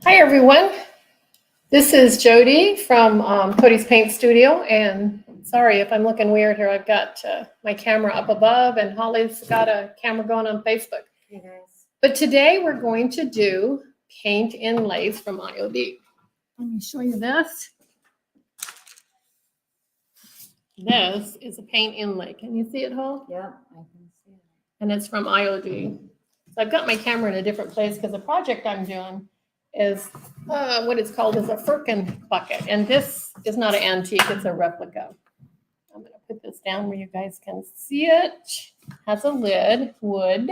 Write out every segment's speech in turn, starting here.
Hi everyone, this is Jody from Cody's Paint Studio, and sorry if I'm looking weird here. I've got my camera up above and Holly's got a camera going on Facebook. Hey guys. But today we're going to do paint inlays from IOD. Let me show you this. This is a paint inlay. Can you see it, Hol? Yeah, I can see it. And it's from IOD. So I've got my camera in a different place because the project I'm doing is what it's called is a Firkin bucket. And this is not an antique, it's a replica. I'm gonna put this down where you guys can see it. Has a lid, wood.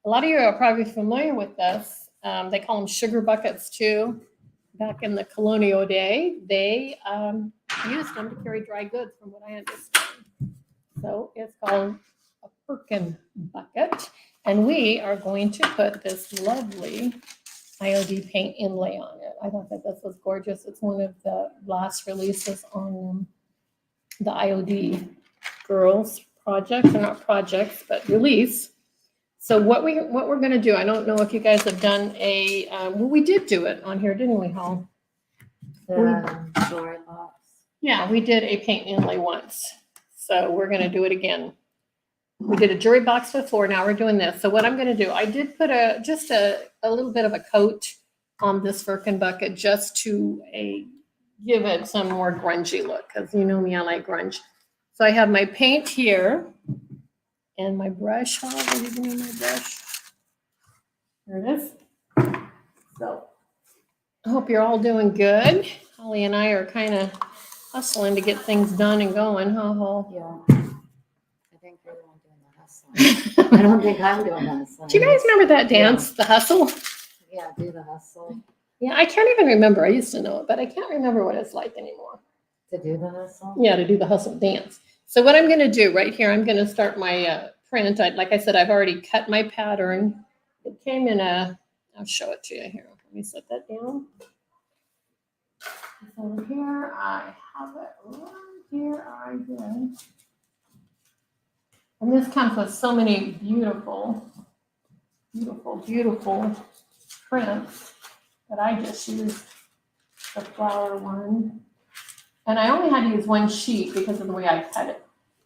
A lot of you are probably familiar with this. They call them sugar buckets too. Back in the colonial day, they used them to carry dry goods from what I understand. So it's called a Firkin bucket. And we are going to put this lovely IOD paint inlay on it. I thought that this was gorgeous. It's one of the last releases on the IOD girls project, or not projects, but release. So what we're going to do, I don't know if you guys have done a, well, we did do it on here, didn't we, Hol? The jewelry box. Yeah, we did a paint inlay once. So we're going to do it again. We did a jewelry box before, now we're doing this. So what I'm going to do, I did put just a little bit of a coat on this Firkin bucket just to give it some more grungy look, because you know me, I like grunge. So I have my paint here and my brush. Oh, will you give me my brush? There it is. So I hope you're all doing good. Holly and I are kind of hustling to get things done and going, huh, Hol? Yeah. I think you're the one doing the hustle. I don't think I'm doing the hustle. Do you guys remember that dance, The Hustle? Yeah, do the hustle. Yeah, I can't even remember. I used to know it, but I can't remember what it's like anymore. To do the hustle? Yeah, to do the hustle dance. So what I'm going to do right here, I'm going to start my print. Like I said, I've already cut my pattern. It came in I'll show it to you here. Let me set that down. Over here, I have it right here. I did. And this comes with so many beautiful, beautiful, beautiful prints that I just used the flower one. And I only had to use one sheet because of the way I cut it.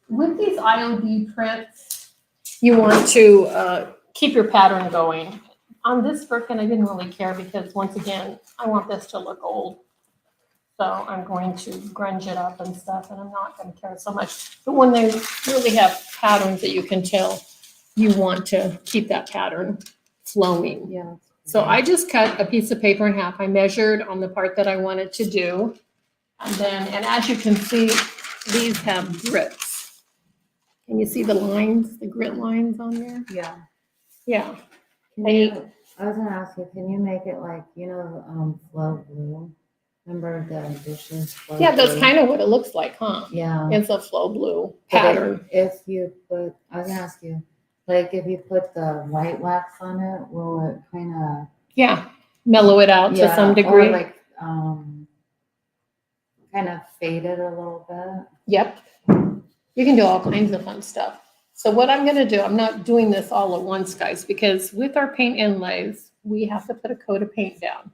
With these IOD prints, you want to keep your pattern going. On this Firkin, I didn't really care because once again, I want this to look old. So I'm going to grunge it up and stuff, and I'm not going to care so much. But when they really have patterns that you can tell, you want to keep that pattern flowing. Yeah. So I just cut a piece of paper in half. I measured on the part that I wanted to do. And as you can see, these have grits. Can you see the lines, the grit lines on there? Yeah. Yeah. I was gonna ask you, can you make it like, flow blue? Remember the dishes? Flow Yeah, that's blue? kind of what it looks like, huh? Yeah. It's a flow blue But pattern. if you put, I was gonna ask you, like if you put the white wax on it, will it kind of? Yeah, mellow it out to some degree. Or like kind of fade it a little bit. Yep. You can do all kinds of fun stuff. So what I'm going to do, I'm not doing this all at once, guys, because with our paint inlays, we have to put a coat of paint down.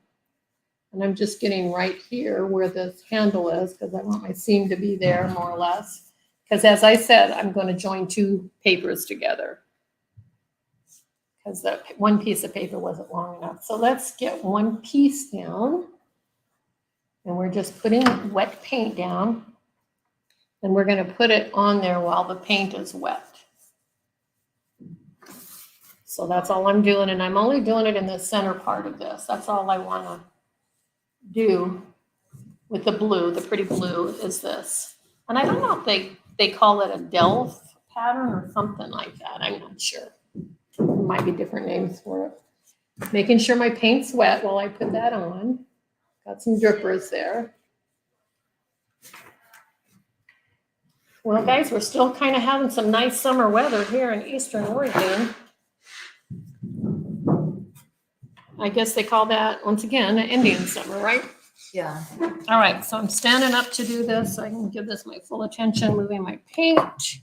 And I'm just getting right here where this handle is because I want my seam to be there more or less. Because as I said, I'm going to join two papers together because that one piece of paper wasn't long enough. So let's get one piece down. And we're just putting wet paint down. And we're going to put it on there while the paint is wet. So that's all I'm doing. And I'm only doing it in the center part of this. That's all I want to do with the blue. The pretty blue is this. And I don't know if they call it a Delft pattern or something like that. I'm not sure. There might be different names for it. Making sure my paint's wet while I put that on. Got some drippers there. Well, guys, we're still kind of having some nice summer weather here in Eastern Oregon. I guess they call that, once again, an Indian summer, right? Yeah. All right, so I'm standing up to do this. I can give this my full attention, moving my paint,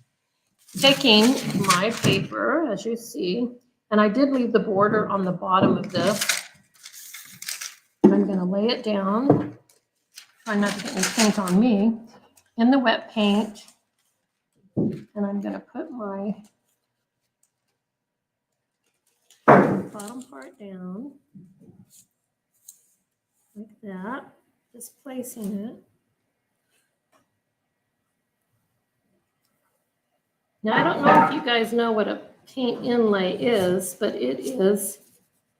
taking my paper, as you see, and I did leave the border on the bottom of this. I'm I'm gonna lay it down. Try not to get any paint on me. In the wet paint. And I'm gonna put my bottom part down. Like that. Just placing it. Now, I don't know if you guys know what a paint inlay is, but it is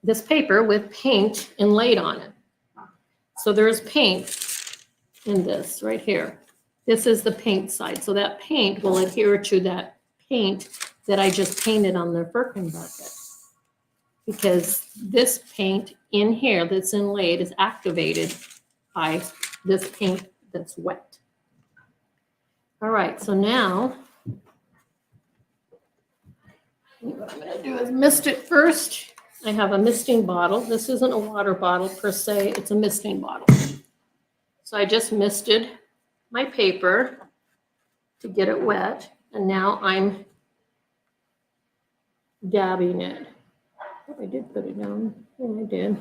this paper with paint inlaid on it. So there's paint in this right here. This is the paint side. So that paint will adhere to that paint that I just painted on the Firkin bucket. Because this paint in here that's inlaid is activated by this paint that's wet. All right, so now what I'm gonna do is mist it first. I have a misting bottle. This isn't a water bottle per se, it's a misting bottle. So I just misted my paper to get it wet, and now I'm dabbing it. I hope I did put it down. Yeah, I did.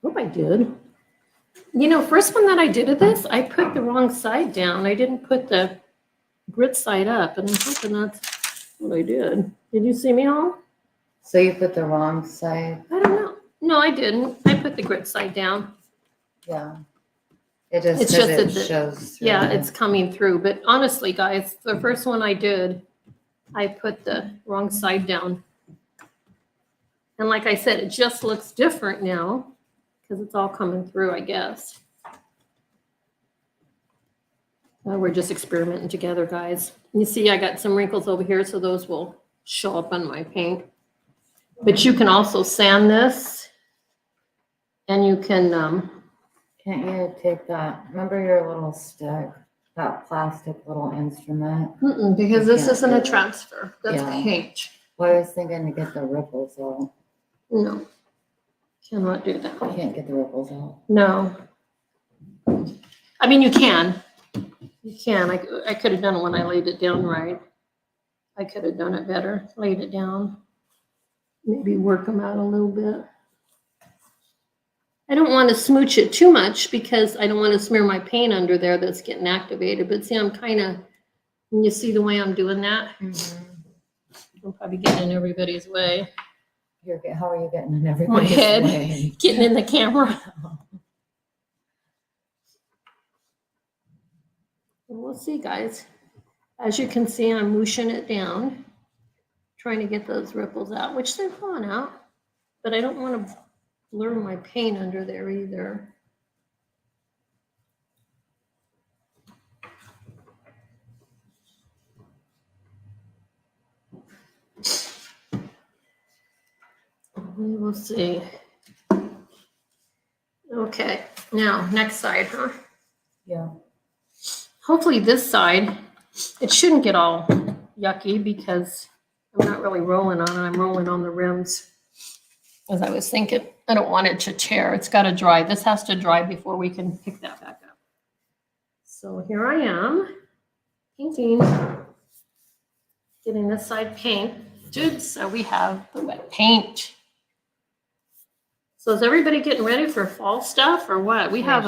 Hope I did. You know, first one that I did of this, I put the wrong side down. I didn't put the grit side up, and I'm hoping that's what I did. Did you see me all? So you put the wrong side? I don't know. No, I didn't. I put the grit side down. Yeah. It just, It's just it that shows through. Yeah, it's coming through. But honestly, guys, the first one I did, I put the wrong side down. And like I said, it just looks different now because it's all coming through, I guess. We're just experimenting together, guys. You see, I got some wrinkles over here, so those will show up on my paint. But you can also sand this, and you can, Can't you take that, remember your little stick, that plastic little instrument? because this Yeah. isn't a transfer, that's Yeah. paint. Well, I was thinking to get the ripples out. No, cannot do that. You can't get the ripples out. No. I mean, you can. You can. I could have done it when I laid it down right. I could have done it better, laid it down. Maybe work them out a little bit. I don't want to smooch it too much because I don't want to smear my paint under there that's getting activated. But see, I'm kind of, when you see the way I'm doing that, I'm probably getting in everybody's way. How are you getting in My everybody's head, way? getting in the camera. We'll see, guys. As you can see, I'm whooshing it down, trying to get those ripples out, which they're falling out, but I don't want to blur my paint under there either. We will see. Okay, now next side, huh? Yeah. Hopefully this side, it shouldn't get all yucky because I'm not really rolling on it. I'm rolling on the rims. As I was thinking, I don't want it to tear. It's got to dry. This has to dry before we can pick that back up. So here I am, painting, getting this side painted. So we have the wet paint. So is everybody getting ready for fall stuff or what? We have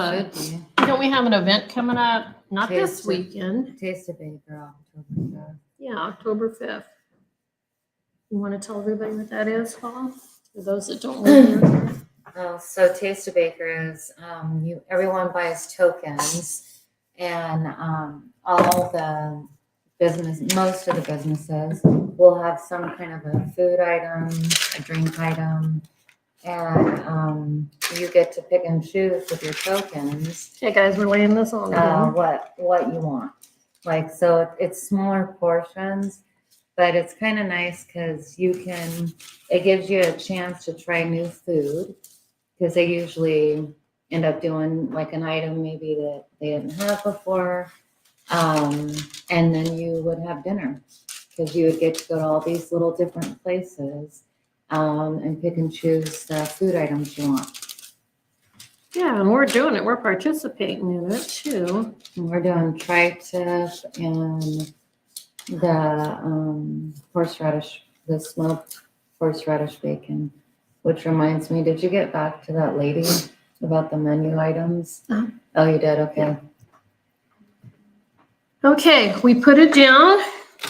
don't we have an event coming up? Not this weekend. Taste of Baker, October 5th. Yeah, October 5th. You want to tell everybody what that is, Paul? For those that don't know. Oh, so Taste of Baker is everyone buys tokens, and all the most of the businesses will have some kind of a food item, a drink item, and you get to pick and choose with your tokens. Hey guys, we're laying this on. What you want. Like, so it's smaller portions, but it's kind of nice because it gives you a chance to try new food, because they usually end up doing like an item maybe that they didn't have before. And then you would have dinner because you would get to go to all these little different places and pick and choose the food items you want. Yeah, and we're doing it. We're participating in it too. And we're doing tri-tip and the horseradish, the smoked horseradish bacon, which reminds me, did you get back to that lady? About the menu items? Uh-huh. Oh, you did? Okay. Okay, we put it down.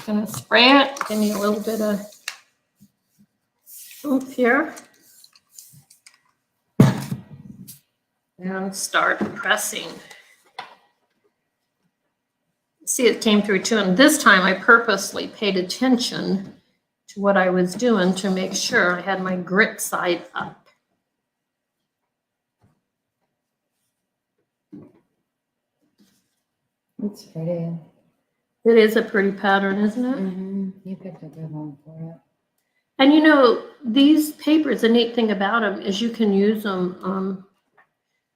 Gonna spray it. Give me a little bit of oomph here. And start pressing. See, it came through too, and this time I purposely paid attention to what I was doing to make sure I had my grit side up. It's pretty. It is a pretty pattern, isn't it? Mm-hmm. You picked a good one for it. And you know, these papers, the neat thing about them is you can use them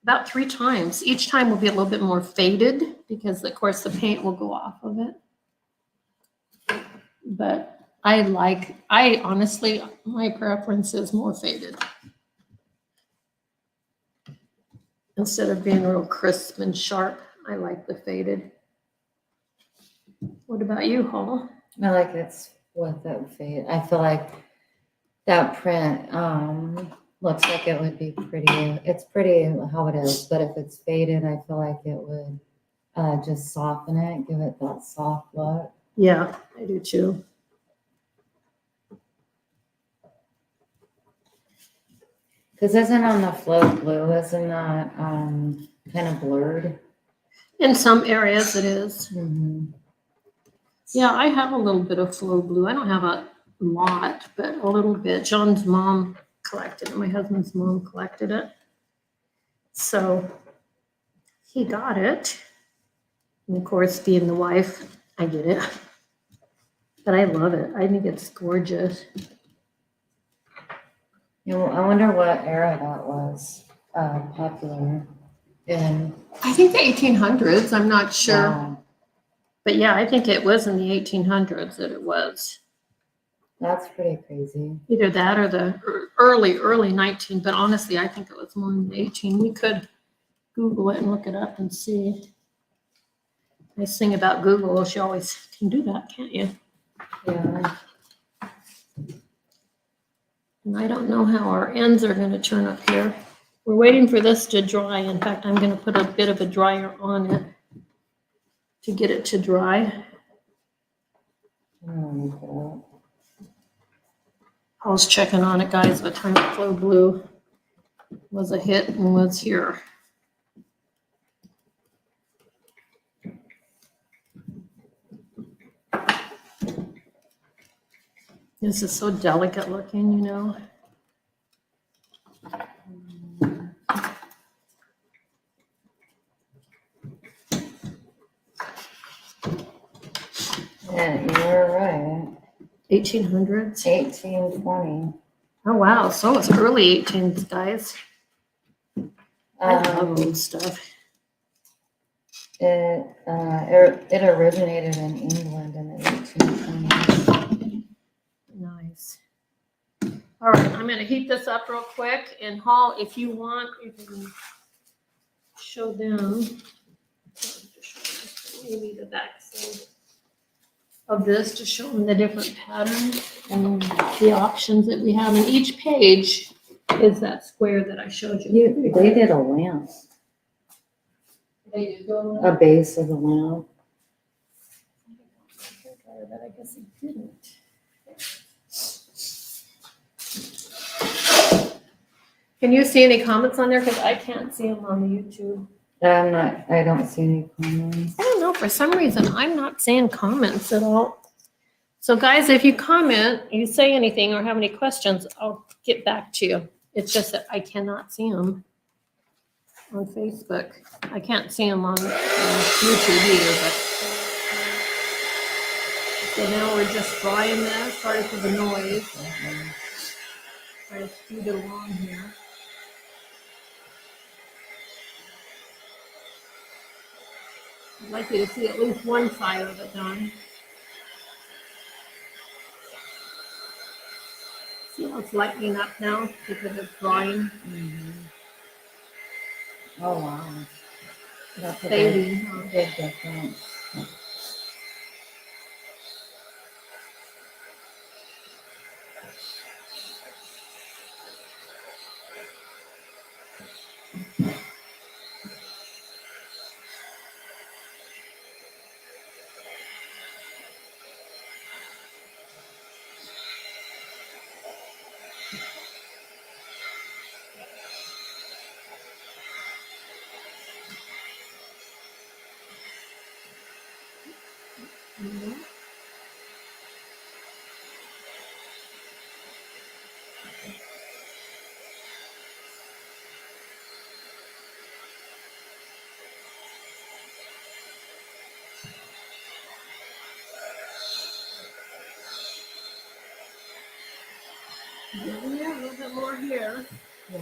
about 3 times. Each time will be a little bit more faded because, of course, the paint will go off of it. But I honestly, my preference is more faded. Instead of being real crisp and sharp, I like the faded. What about you, Hall? I like it's with that fade. I feel like that print looks like it would be pretty. It's pretty how it is, but if it's faded, I feel like it would just soften it, give it that soft look. Yeah, I do too. Because isn't on the flow blue, isn't that kind of blurred? In some areas it is. Mm-hmm. Yeah, I have a little bit of flow blue. I don't have a lot, but a little bit. John's mom collected it. My husband's mom collected it. So he got it. And of course, being the wife, I get it. But I love it. I think it's gorgeous. You know, I wonder what era that was popular in. I think the 1800s. I'm not sure. Wow, But yeah, I think it was in the 1800s that it was. that's pretty crazy. Either that or the early 19, but honestly, I think it was more than 18. We could Google it and look it up and see. Nice thing about Google is you always can do that, can't you? Yeah. And I don't know how our ends are going to turn up here. We're waiting for this to dry. In fact, I'm going to put a bit of a dryer on it to get it to dry. I was checking on it, guys, what time Flow Blue was a hit and was here. This is so delicate looking, you know. Yeah, you're right. 1800s. 1820. Oh, wow. So it's early 18s, guys. I love old stuff. It originated in England in the 1820s. Nice. All right, I'm going to heat this up real quick. And Hall, if you want, you can show them maybe the back side of this to show them the different patterns and the options that we have. And each page is that square that I showed you. They did a lamp, They did go a base of the lamp. but I guess it didn't. Can you see any comments on there? Because I can't see them on the YouTube. I don't see any comments. I don't know, for some reason, I'm not seeing comments at all. So guys, if you comment, you say anything or have any questions, I'll get back to you. It's just that I cannot see them on Facebook. I can't see them on YouTube either, but. So now we're just frying this. Sorry for the noise. Try to speed it along here. I'd like you to see at least one side of it done. See how it's lightening up now because it's drying. Mm-hmm. Oh, wow. That's a Fading. big difference. Yeah, a little bit more here. Yeah.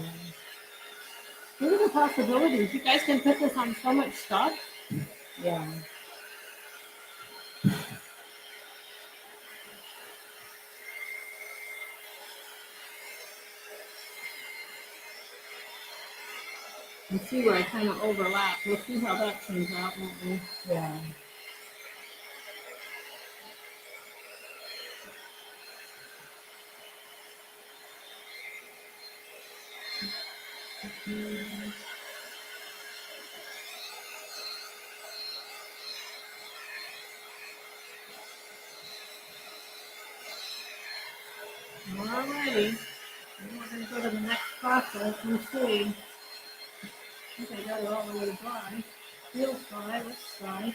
Look at the possibilities. You guys can put this on so much stuff. Yeah. And see where I kind of overlap. We'll see how that turns out, won't we? Yeah. Alrighty. Then we're going to go to the next process and see. I think I got it all the way dry. Feels dry. Let's try.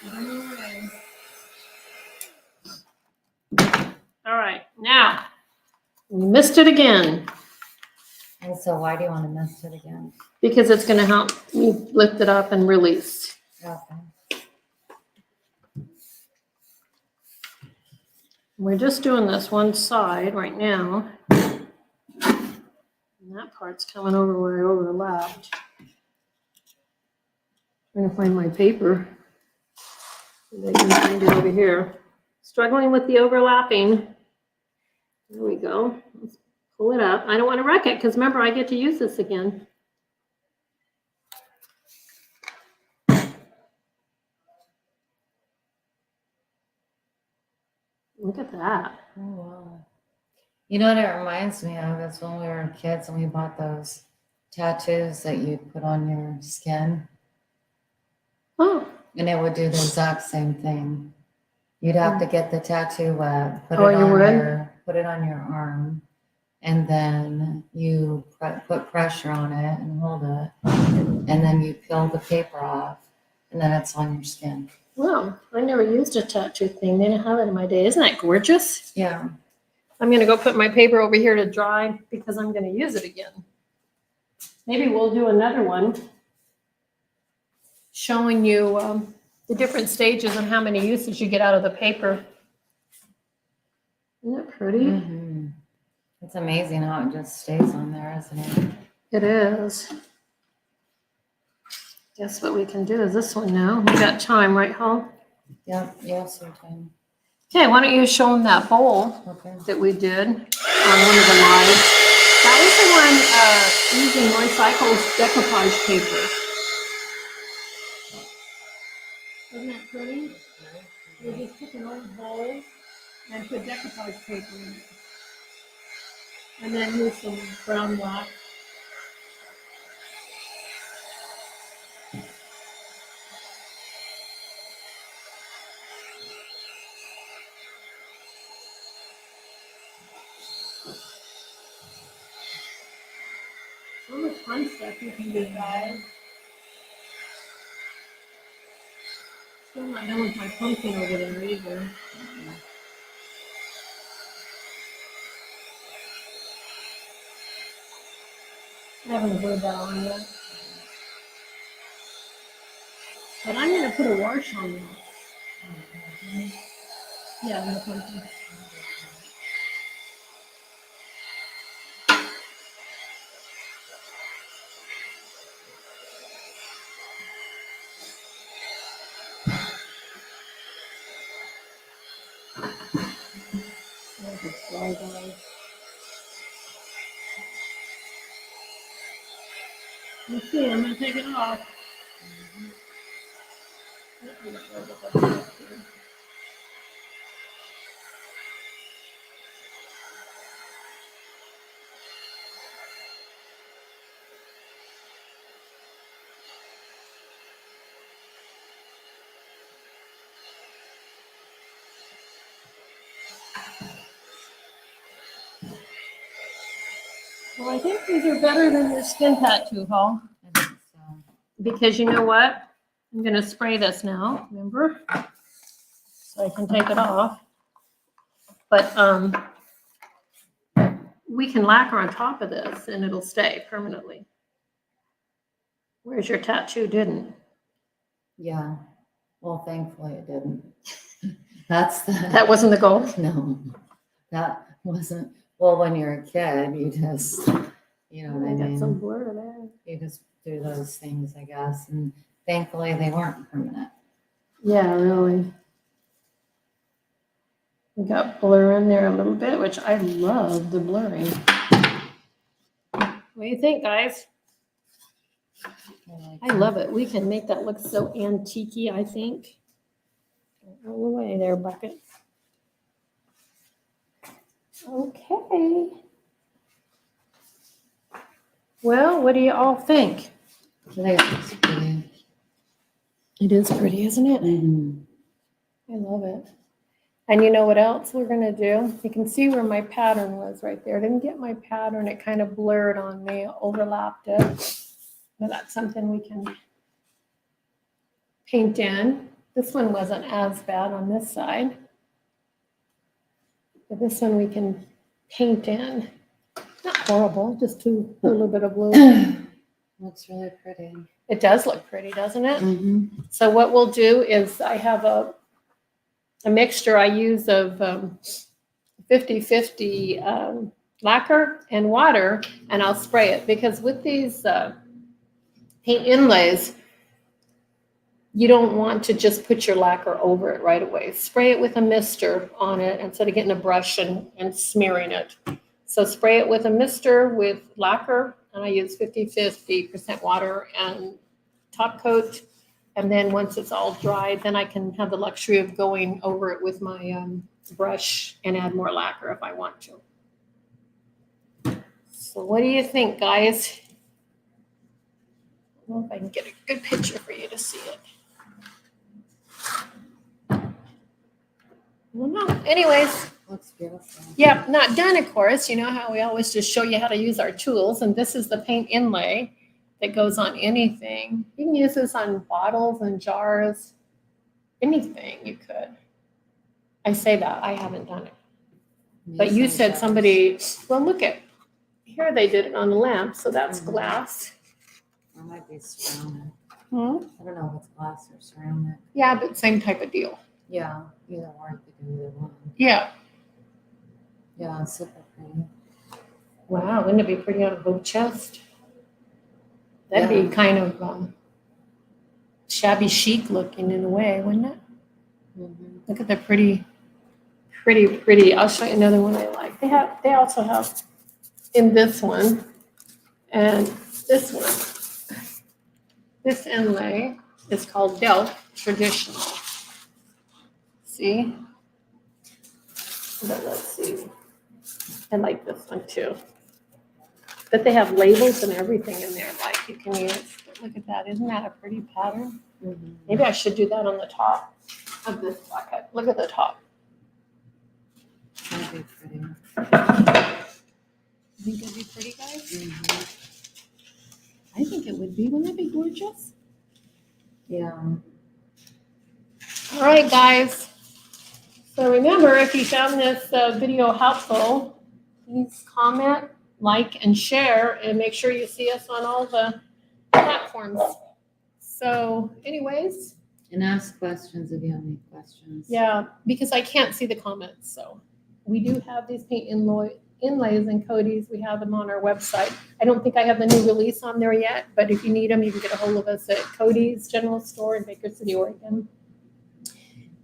Anyway. All right. Now, we missed it again And so why do you want to mist it again? because it's going to help me lift it up and release. Okay. We're just doing this one side right now. And that part's coming over where I overlapped. Trying to find my paper. I can find it over here. Struggling with the overlapping. There we go. Let's pull it up. I don't want to wreck it because remember, I get to use this again. Look at that. Oh, wow. You know what it reminds me of is when we were kids and we bought those tattoos that you'd put on your skin. Oh, And it would do the exact same thing. You'd have to get the tattoo wet, put Oh, it you on would? put it on your arm, and then you put pressure on it and hold it, and then you peel the paper off, and then it's on your skin. wow. I never used a tattoo thing. They didn't have it in my day. Isn't that gorgeous? Yeah. I'm going to go put my paper over here to dry because I'm going to use it again. Maybe we'll do another one showing you the different stages and how many uses you get out of the paper. Isn't that pretty? Mm-hmm. It's amazing how it just stays on there, isn't it? It is. Guess what we can do is this one now. We got time, right, Hall? Yep. Yes, time. Okay, why don't you show them that bowl Okay. that we did on one of the lives. That was the one using recycled decoupage paper. Isn't that pretty? We just took an old bowl and put decoupage paper in it. And then use some brown wax. So much fun stuff you can do, guys. Still not done with my pumpkin over there either. I haven't glued that on yet. But I'm going to put a wash on that. Yeah, on the pumpkin. Look, it's dry, guys. Let's see, I'm going to take it off. Well, I think these are better than your skin tattoo, Hall. I think so. Because you know what? I'm gonna spray this now, remember? So I can take it off. But we can lacquer on top of this and it'll stay permanently. Whereas your tattoo didn't. Yeah. Well, thankfully it didn't. That's the, That wasn't the goal. no, that wasn't, well, when you're a kid, you just, you know what I got some mean? blur there. You just do those things, I guess. And thankfully they weren't permanent. Yeah, really. We got blur in there a little bit, which I love the blurring. What do you think, guys? I love it. We can make that look so antique-y, I think. All the way there, Bucket. Okay. Well, what do you all think? I think it's pretty. It is pretty, isn't it? Mhm. I love it. And you know what else we're gonna do? You can see where my pattern was right there. I didn't get my pattern. It kind of blurred on me, overlapped it. But that's something we can paint in. This one wasn't as bad on this side. But this one we can paint in. Not horrible, just a little bit of blue. Looks really pretty. It does look pretty, doesn't it? Mm-hmm. So what we'll do is I have a mixture I use of 50-50 lacquer and water, and I'll spray it because with these paint inlays, you don't want to just put your lacquer over it right away. Spray it with a mister on it instead of getting a brush and smearing it. So spray it with a mister with lacquer, and I use 50-50% water and top coat. And then once it's all dried, then I can have the luxury of going over it with my brush and add more lacquer if I want to. So what do you think, guys? I don't know if I can get a good picture for you to see it. I don't know. Anyways, Looks beautiful. yeah, not done, of course. You know how we always just show you how to use our tools. And this is the paint inlay that goes on anything. You can use this on bottles and jars, anything you could. I say that, I haven't done it. But you said somebody, well, look at, here they did it on the lamp, so that's glass. Or might be ceramic. Hmm? I don't know if it's glass or ceramic. Yeah, but same type of deal. Yeah, either one could do either one. Yeah. Yeah, it's super pretty. Wow, wouldn't it be pretty on a boat chest? That'd be kind of shabby chic looking in a way, wouldn't it? Mm-hmm. Look at the pretty, pretty, pretty. I'll show you another one I like. They also have in this one and this one. This inlay is called Delft Traditional. See? But let's see. I like this one too. But they have labels and everything in there, like you can use. Look at that. Isn't that a pretty pattern? Mm-hmm. Maybe I should do that on the top of this bucket. Look at the top. That'd be pretty. You think it'd be pretty, guys? Mm-hmm. I think it would be. Wouldn't it be gorgeous? Yeah. All right, guys. So remember, if you found this video helpful, please comment, like, and share, and make sure you see us on all the platforms. So anyways, And ask questions if you have any questions. yeah, because I can't see the comments. So we do have these paint inlays and Cody's. We have them on our website. I don't think I have the new release on there yet, but if you need them, you can get a hold of us at Cody's General Store in Baker City, Oregon.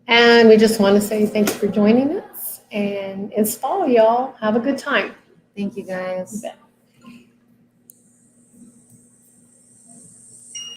And we just want to say thank you for joining us. And it's fall, y'all. Have a good time. Thank you, guys. You bet.